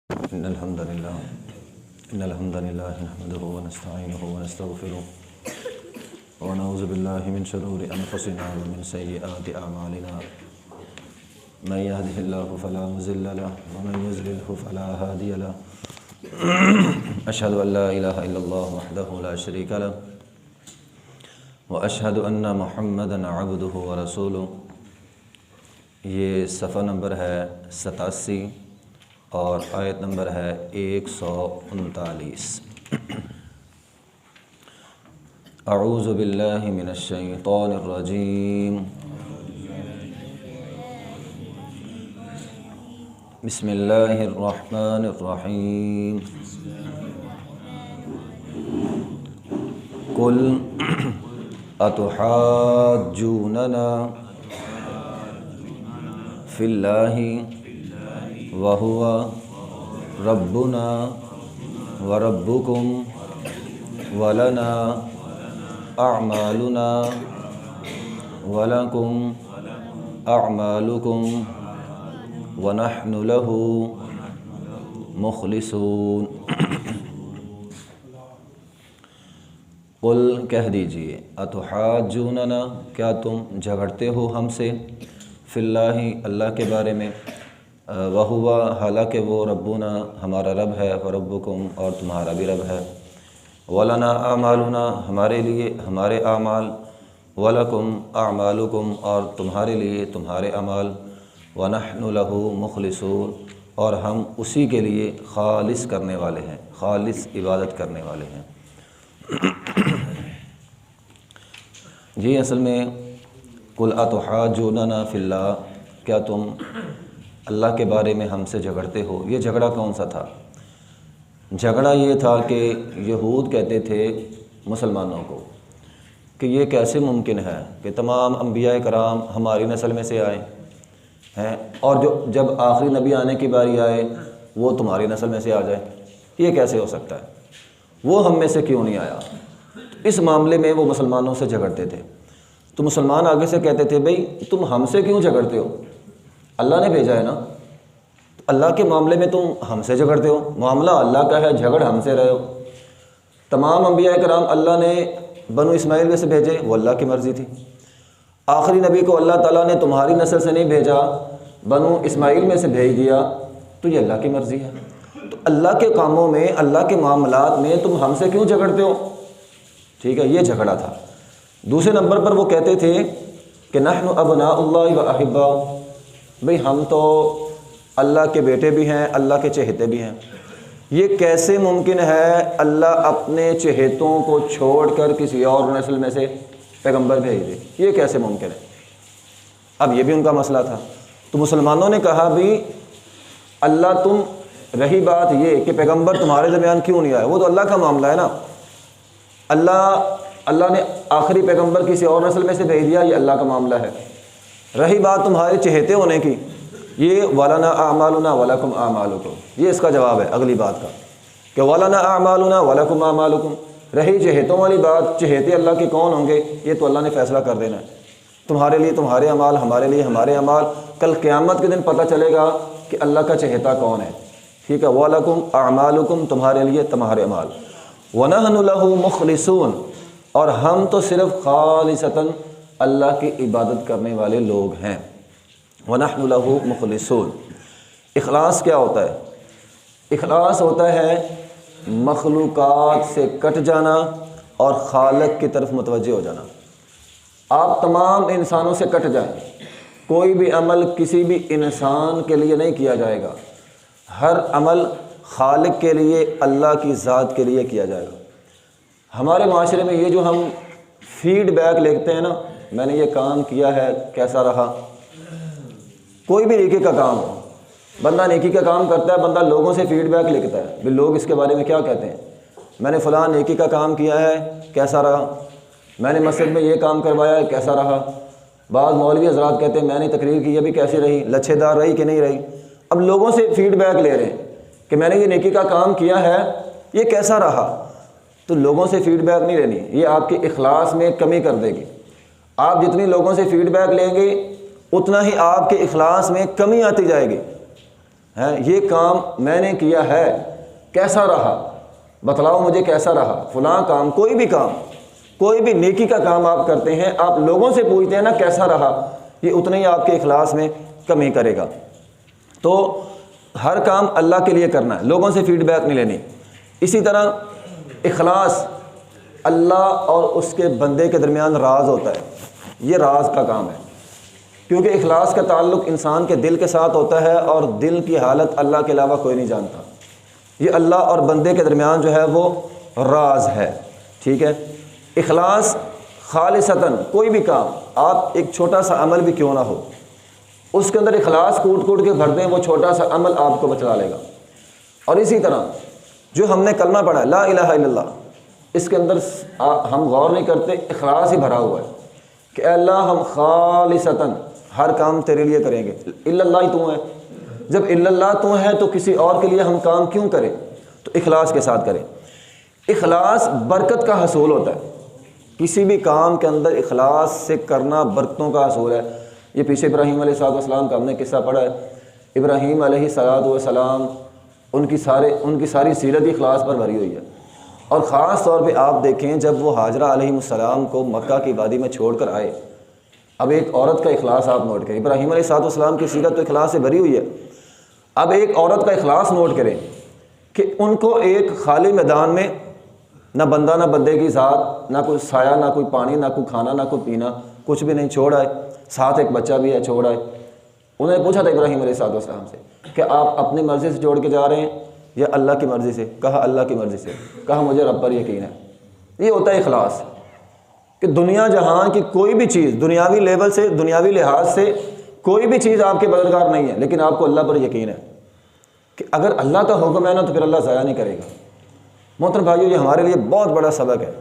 إن الحمد لله نحمده ونستعينه ونستغفره ونعوذ بالله من شرور أنفسنا ومن سيئات أعمالنا من يهده الله فلا مضل له ومن يضلل فلا هادي له أشهد أن لا إله إلا الله وحده لا شريك له وأشهد أن محمدا عبده ورسوله۔ یہ صفحہ نمبر ہے 87 اور آیت نمبر ہے 139۔ اعوذ باللہ من الشیطان الرجیم، بسم اللہ الرحمن الرحیم۔ قل اتحاجوننا فی اللہ وہو ربنا وربکم ولنا اعمالنا ولکم اعمالکم ونحن لہ مخلصون۔ قل کہہ دیجئے، اتحاجوننا کیا تم جھگڑتے ہو ہم سے، فی اللہ اللہ کے بارے میں، وہو حالانکہ وہ ربنا ہمارا رب ہے، وربکم اور تمہارا بھی رب ہے، ولنا اعمالنا ہمارے لیے ہمارے اعمال، ولکم اعمالکم اور تمہارے لیے تمہارے اعمال، ونحن لہ مخلصون اور ہم اسی کے لیے خالص کرنے والے ہیں، خالص عبادت کرنے والے ہیں۔ جی اصل میں قل اتحاجوننا فی اللہ، کیا تم اللہ کے بارے میں ہم سے جھگڑتے ہو۔ یہ جھگڑا کون سا تھا؟ جھگڑا یہ تھا کہ یہود کہتے تھے مسلمانوں کو کہ یہ کیسے ممکن ہے کہ تمام انبیاء کرام ہماری نسل میں سے آئے ہیں اور جب آخری نبی آنے کی باری آئے وہ تمہاری نسل میں سے آ جائے، یہ کیسے ہو سکتا ہے، وہ ہم میں سے کیوں نہیں آیا۔ اس معاملے میں وہ مسلمانوں سے جھگڑتے تھے، تو مسلمان آگے سے کہتے تھے بھئی تم ہم سے کیوں جھگڑتے ہو، اللہ نے بھیجا ہے نا، اللہ کے معاملے میں تم ہم سے جھگڑتے ہو، معاملہ اللہ کا ہے، جھگڑ ہم سے رہے ہو۔ تمام انبیاء کرام اللہ نے بنو اسماعیل میں سے بھیجے، وہ اللہ کی مرضی تھی۔ آخری نبی کو اللہ تعالیٰ نے تمہاری نسل سے نہیں بھیجا، بنو اسماعیل میں سے بھیج دیا، تو یہ اللہ کی مرضی ہے۔ تو اللہ کے کاموں میں، اللہ کے معاملات میں تم ہم سے کیوں جھگڑتے ہو؟ ٹھیک ہے، یہ جھگڑا تھا۔ دوسرے نمبر پر وہ کہتے تھے کہ نحن ابناء اللہ و احباء، بھئی ہم تو اللہ کے بیٹے بھی ہیں، اللہ کے چہیتے بھی ہیں۔ یہ کیسے ممکن ہے اللہ اپنے چہیتوں کو چھوڑ کر کسی اور نسل میں سے پیغمبر بھیج دے، یہ کیسے ممکن ہے؟ اب یہ بھی ان کا مسئلہ تھا۔ تو مسلمانوں نے کہا بھی اللہ تم، رہی بات یہ کہ پیغمبر تمہارے درمیان کیوں نہیں آیا، وہ تو اللہ کا معاملہ ہے نا، اللہ نے آخری پیغمبر کسی اور نسل میں سے بھیج دیا، یہ اللہ کا معاملہ ہے۔ رہی بات تمہارے چہیتے ہونے کی، یہ وَلَنَا أَعْمَالُنَا وَلَكُمْ أَعْمَالُكُمْ، یہ اس کا جواب ہے اگلی بات کا کہ وَلَنَا أَعْمَالُنَا وَلَكُمْ أَعْمَالُكُمْ۔ رہی چہیتوں والی بات، چہیتے اللہ کے کون ہوں گے، یہ تو اللہ نے فیصلہ کر دینا ہے، تمہارے لیے تمہارے اعمال، ہمارے لیے ہمارے اعمال۔ کل قیامت کے دن پتہ چلے گا کہ اللہ کا چہیتا کون ہے، ٹھیک ہے۔ وَلَكُمْ أَعْمَالُكُمْ، تمہارے لیے تمہارے اعمال، وَنَحْنُ لَهُ مُخْلِصُونَ اور ہم تو صرف خالصتاً اللہ کی عبادت کرنے والے لوگ ہیں۔ وَنَحْنُ لَهُ مُخْلِصُونَ۔ اخلاص کیا ہوتا ہے؟ اخلاص ہوتا ہے مخلوقات سے کٹ جانا اور خالق کی طرف متوجہ ہو جانا۔ آپ تمام انسانوں سے کٹ جائیں، کوئی بھی عمل کسی بھی انسان کے لیے نہیں کیا جائے گا، ہر عمل خالق کے لیے، اللہ کی ذات کے لیے کیا جائے گا۔ ہمارے معاشرے میں یہ جو ہم فیڈ بیک لکھتے ہیں نا، میں نے یہ کام کیا ہے کیسا رہا، کوئی بھی نیکی کا کام ہو، بندہ نیکی کا کام کرتا ہے، بندہ لوگوں سے فیڈ بیک لکھتا ہے بھی لوگ اس کے بارے میں کیا کہتے ہیں، میں نے فلاں نیکی کا کام کیا ہے کیسا رہا، میں نے مسجد میں یہ کام کروایا ہے کیسا رہا۔ بعض مولوی حضرات کہتے ہیں میں نے تقریر کی، یہ بھی کیسی رہی، لچھے دار رہی کہ نہیں رہی۔ اب لوگوں سے فیڈ بیک لے رہے ہیں کہ میں نے یہ نیکی کا کام کیا ہے، یہ کیسا رہا۔ تو لوگوں سے فیڈ بیک نہیں لینی، یہ آپ کے اخلاص میں کمی کر دے گی۔ آپ جتنی لوگوں سے فیڈ بیک لیں گے اتنا ہی آپ کے اخلاص میں کمی آتی جائے گی۔ ہیں یہ کام میں نے کیا ہے کیسا رہا، بتلاؤ مجھے کیسا رہا، فلاں کام، کوئی بھی کام، کوئی بھی نیکی کا کام آپ کرتے ہیں، آپ لوگوں سے پوچھتے ہیں نا کیسا رہا، یہ اتنا ہی آپ کے اخلاص میں کمی کرے گا۔ تو ہر کام اللہ کے لیے کرنا ہے، لوگوں سے فیڈ بیک نہیں لینی۔ اسی طرح اخلاص اللہ اور اس کے بندے کے درمیان راز ہوتا ہے، یہ راز کا کام ہے، کیونکہ اخلاص کا تعلق انسان کے دل کے ساتھ ہوتا ہے اور دل کی حالت اللہ کے علاوہ کوئی نہیں جانتا۔ یہ اللہ اور بندے کے درمیان جو ہے وہ راز ہے، ٹھیک ہے۔ اخلاص خالصتاً کوئی بھی کام، آپ ایک چھوٹا سا عمل بھی کیوں نہ ہو، اس کے اندر اخلاص کوٹ کوٹ کے بھر دیں، وہ چھوٹا سا عمل آپ کو بچا لے گا۔ اور اسی طرح جو ہم نے کلمہ پڑھا ہے لا الہ الا اللہ، اس کے اندر ہم غور نہیں کرتے، اخلاص ہی بھرا ہوا ہے کہ اے اللہ ہم خالصتاً ہر کام تیرے لیے کریں گے، الا اللہ ہی تو ہے۔ جب الا اللہ تو ہے تو کسی اور کے لیے ہم کام کیوں کریں، تو اخلاص کے ساتھ کریں۔ اخلاص برکت کا حصول ہوتا ہے، کسی بھی کام کے اندر اخلاص سے کرنا برکتوں کا حصول ہے۔ یہ پیچھے ابراہیم علیہ السلام کا ہم نے قصہ پڑھا ہے، ابراہیم علیہ السلام ان کی ساری سیرت ہی اخلاص پر بھری ہوئی ہے۔ اور خاص طور پہ آپ دیکھیں جب وہ حاجرہ علیہ السلام کو مکہ کی وادی میں چھوڑ کر آئے، اب ایک عورت کا اخلاص آپ نوٹ کریں، ابراہیم علیہ السلام کی سیرت تو اخلاص سے بھری ہوئی ہے، اب ایک عورت کا اخلاص نوٹ کریں کہ ان کو ایک خالی میدان میں نہ بندہ نہ بندے کی ذات، نہ کوئی سایہ، نہ کوئی پانی، نہ کوئی کھانا، نہ کوئی پینا، کچھ بھی نہیں، چھوڑ آئے، ساتھ ایک بچہ بھی ہے، چھوڑ آئے۔ انہوں نے پوچھا تھا ابراہیم علیہ السلام سے کہ آپ اپنی مرضی سے چھوڑ کے جا رہے ہیں یا اللہ کی مرضی سے؟ کہا اللہ کی مرضی سے۔ کہا مجھے رب پر یقین ہے۔ یہ ہوتا ہے اخلاص کہ دنیا جہاں کی کوئی بھی چیز، دنیاوی لیول سے، دنیاوی لحاظ سے کوئی بھی چیز آپ کے مددگار نہیں ہے، لیکن آپ کو اللہ پر یقین ہے کہ اگر اللہ کا حکم ہے نا تو پھر اللہ ضائع نہیں کرے گا۔ محترم بھائیو، یہ ہمارے لیے بہت بڑا سبق ہے۔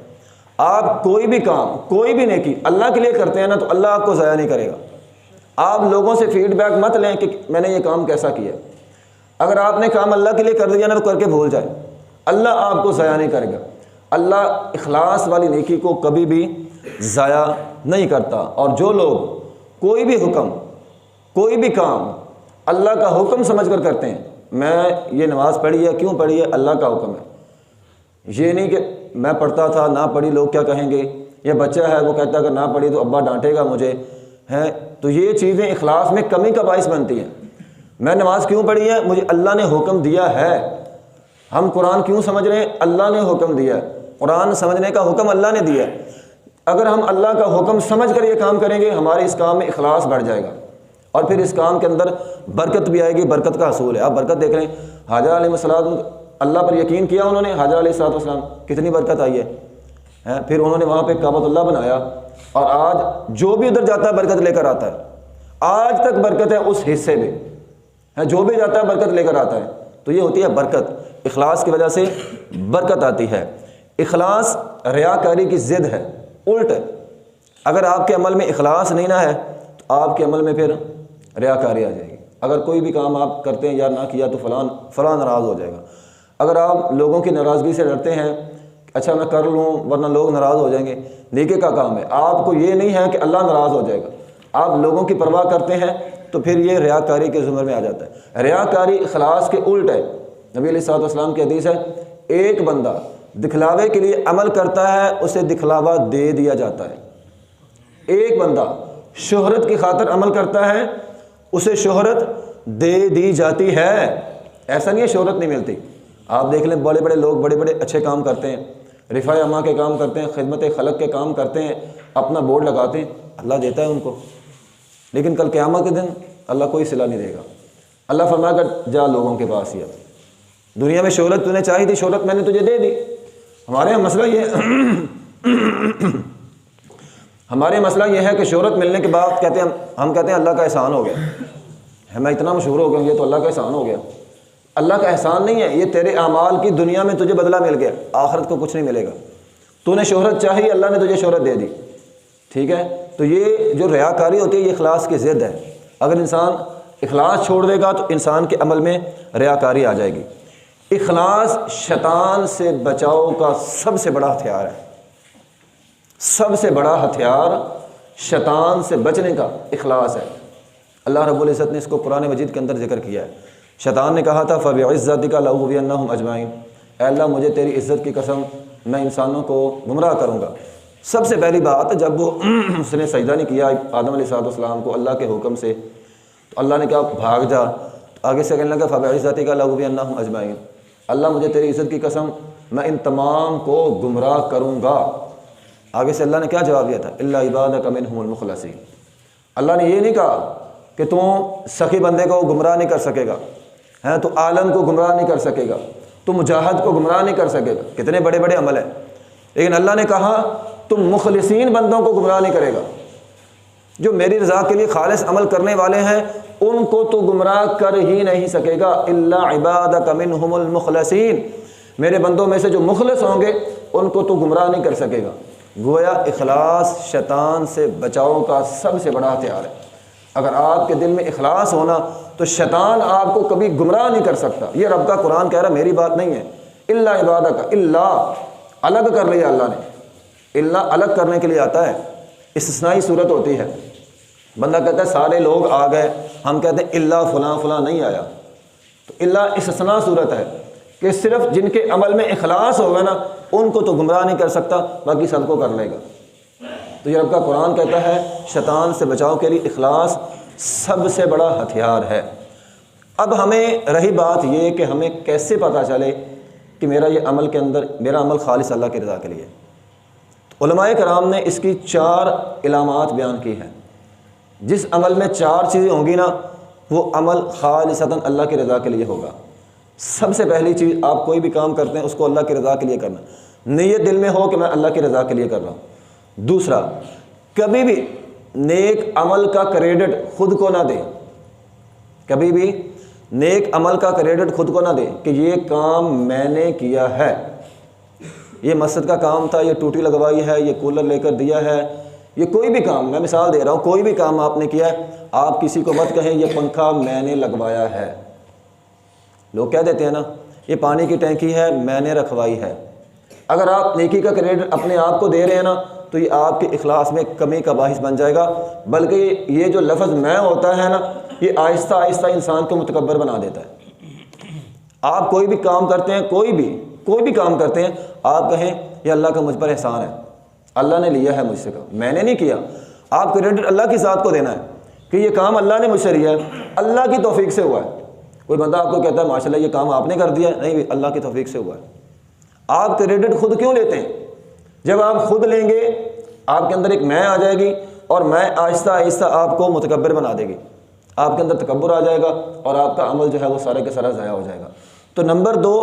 آپ کوئی بھی کام، کوئی بھی نیکی اللہ کے لیے کرتے ہیں نا تو اللہ آپ کو ضائع نہیں کرے گا۔ آپ لوگوں سے فیڈ بیک مت لیں کہ میں نے یہ کام کیسا کیا۔ اگر آپ نے کام اللہ کے لیے کر دیا نا تو کر کے بھول جائے، اللہ آپ کو ضائع نہیں کرے گا۔ اللہ اخلاص والی نیکی کو کبھی بھی ضائع نہیں کرتا۔ اور جو لوگ کوئی بھی حکم، کوئی بھی کام اللہ کا حکم سمجھ کر کرتے ہیں، میں یہ نماز پڑھی ہے، کیوں پڑھی ہے؟ اللہ کا حکم ہے۔ یہ نہیں کہ میں پڑھتا تھا، نہ پڑھی لوگ کیا کہیں گے، یہ بچہ ہے وہ کہتا ہے اگر نہ پڑھی تو ابا ڈانٹے گا مجھے، ہے تو یہ چیزیں اخلاص میں کمی کا باعث بنتی ہیں۔ میں نماز کیوں پڑھی ہے؟ مجھے اللہ نے حکم دیا ہے۔ ہم قرآن کیوں سمجھ رہے ہیں؟ اللہ نے حکم دیا ہے، قرآن سمجھنے کا حکم اللہ نے دیا ہے۔ اگر ہم اللہ کا حکم سمجھ کر یہ کام کریں گے، ہمارے اس کام میں اخلاص بڑھ جائے گا اور پھر اس کام کے اندر برکت بھی آئے گی، برکت کا حصول ہے۔ آپ برکت دیکھ رہے ہیں، حاجرہ علیہ السلام اللہ پر یقین کیا انہوں نے، حاجرہ علیہ السلام کتنی برکت آئی ہے۔ پھر انہوں نے وہاں پہ کعبۃ اللہ بنایا اور آج جو بھی ادھر جاتا ہے برکت لے کر آتا ہے، آج تک برکت ہے اس حصے میں، جو بھی جاتا ہے برکت لے کر آتا ہے۔ تو یہ ہوتی ہے برکت، اخلاص کی وجہ سے برکت آتی ہے۔ اخلاص ریاکاری کی ضد ہے، الٹ ہے۔ اگر آپ کے عمل میں اخلاص نہیں نہ ہے تو آپ کے عمل میں پھر ریاکاری آ جائے گی۔ اگر کوئی بھی کام آپ کرتے ہیں یا نہ کیا تو فلاں ناراض ہو جائے گا۔ اگر آپ لوگوں کی ناراضگی سے ڈرتے ہیں، اچھا میں کر لوں ورنہ لوگ ناراض ہو جائیں گے، نیکی کا کام ہے، آپ کو یہ نہیں ہے کہ اللہ ناراض ہو جائے گا، آپ لوگوں کی پرواہ کرتے ہیں تو پھر یہ ریاکاری کے زمرے میں آ جاتا ہے۔ ریاکاری اخلاص کے الٹ ہے۔ نبی علیہ السلام کی حدیث ہے، ایک بندہ دکھلاوے کے لیے عمل کرتا ہے، اسے دکھلاوا دے دیا جاتا ہے۔ ایک بندہ شہرت کی خاطر عمل کرتا ہے، اسے شہرت دے دی جاتی ہے۔ ایسا نہیں ہے شہرت نہیں ملتی۔ آپ دیکھ لیں بڑے بڑے لوگ بڑے بڑے اچھے کام کرتے ہیں، رفاع عامہ کے کام کرتے ہیں، خدمت خلق کے کام کرتے ہیں، اپنا بورڈ لگاتے ہیں، اللہ دیتا ہے ان کو، لیکن کل قیامت کے دن اللہ کوئی صلہ نہیں دے گا۔ اللہ فرمائے گا جا لوگوں کے پاس ہی، دنیا میں شہرت تو نے چاہی تھی، شہرت میں نے تجھے دے دی۔ ہمارے یہاں مسئلہ یہ ہے کہ شہرت ملنے کے بعد ہم کہتے ہیں اللہ کا احسان ہو گیا، میں اتنا مشہور ہو گیا، یہ تو اللہ کا احسان ہو گیا۔ اللہ کا احسان نہیں ہے، یہ تیرے اعمال کی دنیا میں تجھے بدلہ مل گیا، آخرت کو کچھ نہیں ملے گا۔ تو نے شہرت چاہی، اللہ نے تجھے شہرت دے دی، ٹھیک ہے۔ تو یہ جو ریاکاری ہوتی ہے یہ اخلاص کی ضد ہے۔ اگر انسان اخلاص چھوڑ دے گا تو انسان کے عمل میں ریاکاری آ جائے گی۔ اخلاص شیطان سے بچاؤ کا سب سے بڑا ہتھیار ہے۔ سب سے بڑا ہتھیار شیطان سے بچنے کا اخلاص ہے۔ اللہ رب العزت نے اس کو قرآن مجید کے اندر ذکر کیا ہے، شیطان نے کہا تھا فَبِعِزَّتِكَ لَأُغْوِيَنَّهُمْ أَجْمَعِينَ، اے اللہ مجھے تیری عزت کی قسم میں انسانوں کو گمراہ کروں گا۔ سب سے پہلی بات جب وہ اس نے سجدہ نہیں کیا آدم علیہ السلام کو اللہ کے حکم سے، تو اللہ نے کہا بھاگ جا، تو آگے سے کہنے لگا فَبِعِزَّتِكَ لَأُغْوِيَنَّهُمْ أَجْمَعِينَ، اللہ مجھے تیری عزت کی قسم میں ان تمام کو گمراہ کروں گا۔ آگے سے اللہ نے کیا جواب دیا تھا؟ إِلَّا عِبَادَكَ مِنْهُمُ الْمُخْلَصِينَ، اللہ نے یہ نہیں کہا کہ تو سخی بندے کو گمراہ نہیں کر سکے گا، ہیں تو عالم کو گمراہ نہیں کر سکے گا، تو مجاہد کو گمراہ نہیں کر سکے گا، کتنے بڑے بڑے عمل ہیں، لیکن اللہ نے کہا تم مخلصین بندوں کو گمراہ نہیں کرے گا، جو میری رضا کے لیے خالص عمل کرنے والے ہیں ان کو تو گمراہ کر ہی نہیں سکے گا۔ الا عبادک منہم المخلصین، میرے بندوں میں سے جو مخلص ہوں گے ان کو تو گمراہ نہیں کر سکے گا۔ گویا اخلاص شیطان سے بچاؤ کا سب سے بڑا ہتھیار ہے۔ اگر آپ کے دل میں اخلاص ہونا تو شیطان آپ کو کبھی گمراہ نہیں کر سکتا۔ یہ رب کا قرآن کہہ رہا، میری بات نہیں ہے۔ الا عبادک، الا الگ کر لیا اللہ نے، الا الگ کرنے کے لیے آتا ہے، استثنائی صورت ہوتی ہے۔ بندہ کہتا ہے سارے لوگ آ گئے، ہم کہتے ہیں الا فلاں فلاں نہیں آیا، تو الا استثناء صورت ہے کہ صرف جن کے عمل میں اخلاص ہوگا نا ان کو تو گمراہ نہیں کر سکتا، باقی سب کو کر لے گا۔ تو یہ رب کا قرآن کہتا ہے شیطان سے بچاؤ کے لیے اخلاص سب سے بڑا ہتھیار ہے۔ اب ہمیں رہی بات یہ کہ ہمیں کیسے پتہ چلے کہ میرا یہ عمل کے اندر میرا عمل خالص اللہ کی رضا کے لیے۔ علماء کرام نے اس کی 4 علامات بیان کی ہیں۔ جس عمل میں 4 چیزیں ہوں گی نا وہ عمل خالصتاً اللہ کی رضا کے لیے ہوگا۔ سب سے پہلی چیز، آپ کوئی بھی کام کرتے ہیں اس کو اللہ کی رضا کے لیے کرنا، نیت دل میں ہو کہ میں اللہ کی رضا کے لیے کر رہا ہوں۔ دوسرا، کبھی بھی نیک عمل کا کریڈٹ خود کو نہ دیں، کبھی بھی نیک عمل کا کریڈٹ خود کو نہ دیں کہ یہ کام میں نے کیا ہے، یہ مسجد کا کام تھا، یہ ٹوٹی لگوائی ہے، یہ کولر لے کر دیا ہے، یہ کوئی بھی کام، میں مثال دے رہا ہوں، کوئی بھی کام آپ نے کیا ہے، آپ کسی کو مت کہیں یہ پنکھا میں نے لگوایا ہے۔ لوگ کہہ دیتے ہیں نا یہ پانی کی ٹینکی ہے میں نے رکھوائی ہے۔ اگر آپ نیکی کا کریڈٹ اپنے آپ کو دے رہے ہیں نا تو یہ آپ کے اخلاص میں کمی کا باعث بن جائے گا، بلکہ یہ جو لفظ میں ہوتا ہے نا یہ آہستہ آہستہ انسان کو متکبر بنا دیتا ہے۔ آپ کوئی بھی کام کرتے ہیں، کوئی بھی کام کرتے ہیں، آپ کہیں یہ اللہ کا مجھ پر احسان ہے، اللہ نے لیا ہے مجھ سے کام، میں نے نہیں کیا۔ آپ کریڈٹ اللہ کی ذات کو دینا ہے کہ یہ کام اللہ نے مجھ سے لیا ہے، اللہ کی توفیق سے ہوا ہے۔ کوئی بندہ آپ کو کہتا ہے ماشاءاللہ یہ کام آپ نے کر دیا ہے، نہیں، اللہ کی توفیق سے ہوا ہے۔ آپ کریڈٹ خود کیوں لیتے ہیں؟ جب آپ خود لیں گے آپ کے اندر ایک میں آ جائے گی اور میں آہستہ آہستہ آپ کو متکبر بنا دے گی، آپ کے اندر تکبر آ جائے گا اور آپ کا عمل جو ہے وہ سارے کا سارا ضائع ہو جائے گا۔ تو نمبر 2،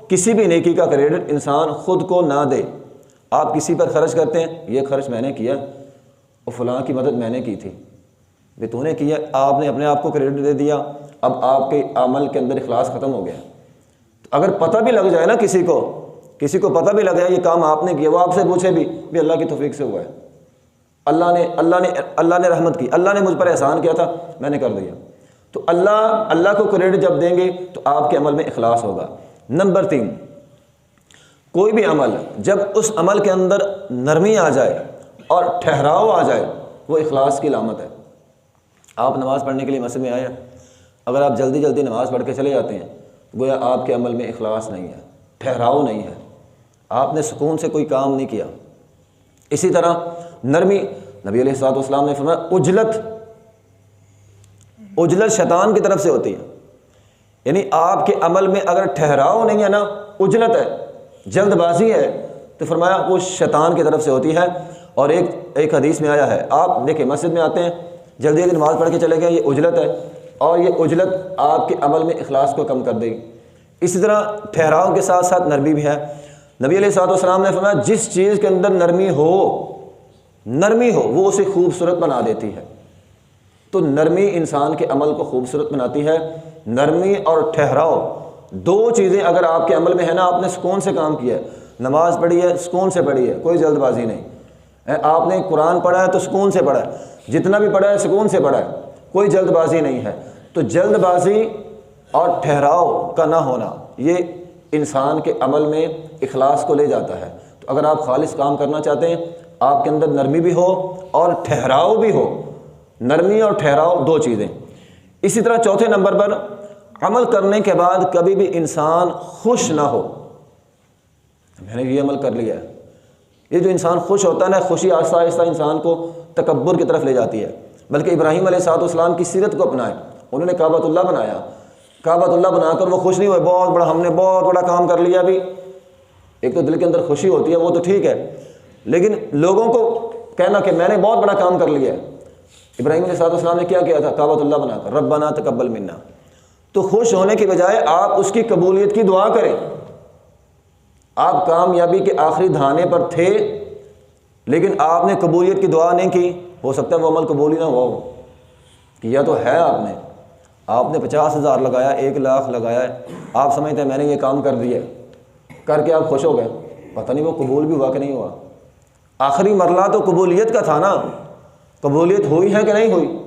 کسی بھی نیکی کا کریڈٹ انسان خود کو نہ دے۔ آپ کسی پر خرچ کرتے ہیں، یہ خرچ میں نے کیا اور فلاں کی مدد میں نے کی تھی، بھی تو نے کیا، آپ نے اپنے آپ کو کریڈٹ دے دیا، اب آپ کے عمل کے اندر اخلاص ختم ہو گیا۔ اگر پتہ بھی لگ جائے نا کسی کو پتہ بھی لگ جائے یہ کام آپ نے کیا، وہ آپ سے پوچھے بھی اللہ کی توفیق سے ہوا ہے، اللہ نے رحمت کی، اللہ نے مجھ پر احسان کیا تھا میں نے کر دیا، تو اللہ کو کریڈٹ جب دیں گے تو آپ کے عمل میں اخلاص ہوگا۔ نمبر 3، کوئی بھی عمل جب اس عمل کے اندر نرمی آ جائے اور ٹھہراؤ آ جائے وہ اخلاص کی علامت ہے۔ آپ نماز پڑھنے کے لیے مسجد میں آئے ہیں، اگر آپ جلدی جلدی نماز پڑھ کے چلے جاتے ہیں گویا آپ کے عمل میں اخلاص نہیں ہے، ٹھہراؤ نہیں ہے، آپ نے سکون سے کوئی کام نہیں کیا۔ اسی طرح نرمی، نبی علیہ الصلوۃ والسلام نے فرمایا عجلت شیطان کی طرف سے ہوتی ہے، یعنی آپ کے عمل میں اگر ٹھہراؤ نہیں ہے نا، عجلت ہے، جلد بازی ہے، تو فرمایا وہ شیطان کی طرف سے ہوتی ہے۔ اور ایک حدیث میں آیا ہے، آپ دیکھیں مسجد میں آتے ہیں جلدی جلدی نماز پڑھ کے چلے گئے، یہ عجلت ہے، اور یہ عجلت آپ کے عمل میں اخلاص کو کم کر دے گی۔ اسی طرح ٹھہراؤ کے ساتھ ساتھ نرمی بھی ہے۔ نبی علیہ الصلوۃ والسلام نے فرمایا جس چیز کے اندر نرمی ہو وہ اسے خوبصورت بنا دیتی ہے۔ تو نرمی انسان کے عمل کو خوبصورت بناتی ہے۔ نرمی اور ٹھہراؤ 2 چیزیں اگر آپ کے عمل میں ہے نا، آپ نے سکون سے کام کیا ہے، نماز پڑھی ہے سکون سے پڑھی ہے، کوئی جلد بازی نہیں، آپ نے قرآن پڑھا ہے تو سکون سے پڑھا ہے، جتنا بھی پڑھا ہے سکون سے پڑھا ہے، کوئی جلد بازی نہیں ہے۔ تو جلد بازی اور ٹھہراؤ کا نہ ہونا یہ انسان کے عمل میں اخلاص کو لے جاتا ہے۔ تو اگر آپ خالص کام کرنا چاہتے ہیں آپ کے اندر نرمی بھی ہو اور ٹھہراؤ بھی ہو، نرمی اور ٹھہراؤ 2 چیزیں۔ اسی طرح چوتھے نمبر پر عمل کرنے کے بعد کبھی بھی انسان خوش نہ ہو، میں نے یہ عمل کر لیا ہے، یہ جو انسان خوش ہوتا ہے نا، خوشی آہستہ آہستہ انسان کو تکبر کی طرف لے جاتی ہے۔ بلکہ ابراہیم علیہ السلام کی سیرت کو اپنائیں، انہوں نے کعبۃ اللہ بنایا، کعبۃ اللہ بنا کر وہ خوش نہیں ہوئے، بہت بڑا ہم نے بہت بڑا کام کر لیا۔ ابھی ایک تو دل کے اندر خوشی ہوتی ہے، وہ تو ٹھیک ہے، لیکن لوگوں کو کہنا کہ میں نے بہت بڑا کام کر لیا ہے۔ ابراہیم علیہ السلام نے کیا تھا؟ کعبۃ اللہ بنا کر ربنا تقبل منا۔ تو خوش ہونے کی بجائے آپ اس کی قبولیت کی دعا کریں۔ آپ کامیابی کے آخری دھانے پر تھے لیکن آپ نے قبولیت کی دعا نہیں کی، ہو سکتا ہے وہ عمل قبول ہی نہ ہوا ہو۔ کیا تو ہے آپ نے 50,000 لگایا، 1,00,000 لگایا ہے، آپ سمجھتے ہیں میں نے یہ کام کر دیا، کر کے آپ خوش ہو گئے، پتہ نہیں وہ قبول بھی ہوا کہ نہیں ہوا۔ آخری مرحلہ تو قبولیت کا تھا نا، قبولیت ہوئی ہے کہ نہیں ہوئی،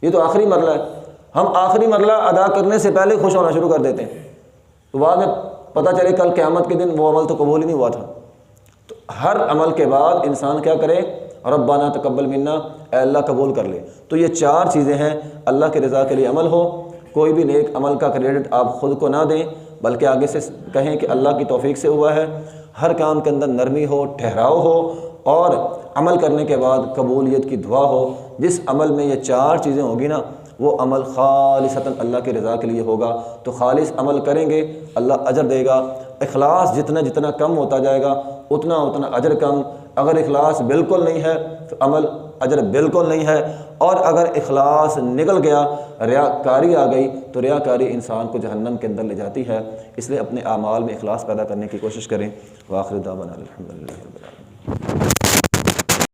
یہ تو آخری مرحلہ ہے۔ ہم آخری مرحلہ ادا کرنے سے پہلے خوش ہونا شروع کر دیتے ہیں، تو بعد میں پتہ چلے کل قیامت کے دن وہ عمل تو قبول ہی نہیں ہوا تھا۔ تو ہر عمل کے بعد انسان کیا کرے؟ ربنا تقبل منا، اے اللہ قبول کر لے۔ تو یہ 4 چیزیں ہیں، اللہ کی رضا کے لیے عمل ہو، کوئی بھی نیک عمل کا کریڈٹ آپ خود کو نہ دیں بلکہ آگے سے کہیں کہ اللہ کی توفیق سے ہوا ہے۔ ہر کام کے اندر نرمی ہو، ٹھہراؤ ہو، اور عمل کرنے کے بعد قبولیت کی دعا ہو۔ جس عمل میں یہ 4 چیزیں ہوگی نا، وہ عمل خالصتاً اللہ کی رضا کے لیے ہوگا۔ تو خالص عمل کریں گے، اللہ اجر دے گا۔ اخلاص جتنا کم ہوتا جائے گا اتنا اجر کم۔ اگر اخلاص بالکل نہیں ہے تو عمل اجر بالکل نہیں ہے، اور اگر اخلاص نکل گیا، ریاکاری آ گئی، تو ریاکاری انسان کو جہنم کے اندر لے جاتی ہے۔ اس لیے اپنے اعمال میں اخلاص پیدا کرنے کی کوشش کریں۔ وآخر دعوانا الحمدللہ رب العالمین۔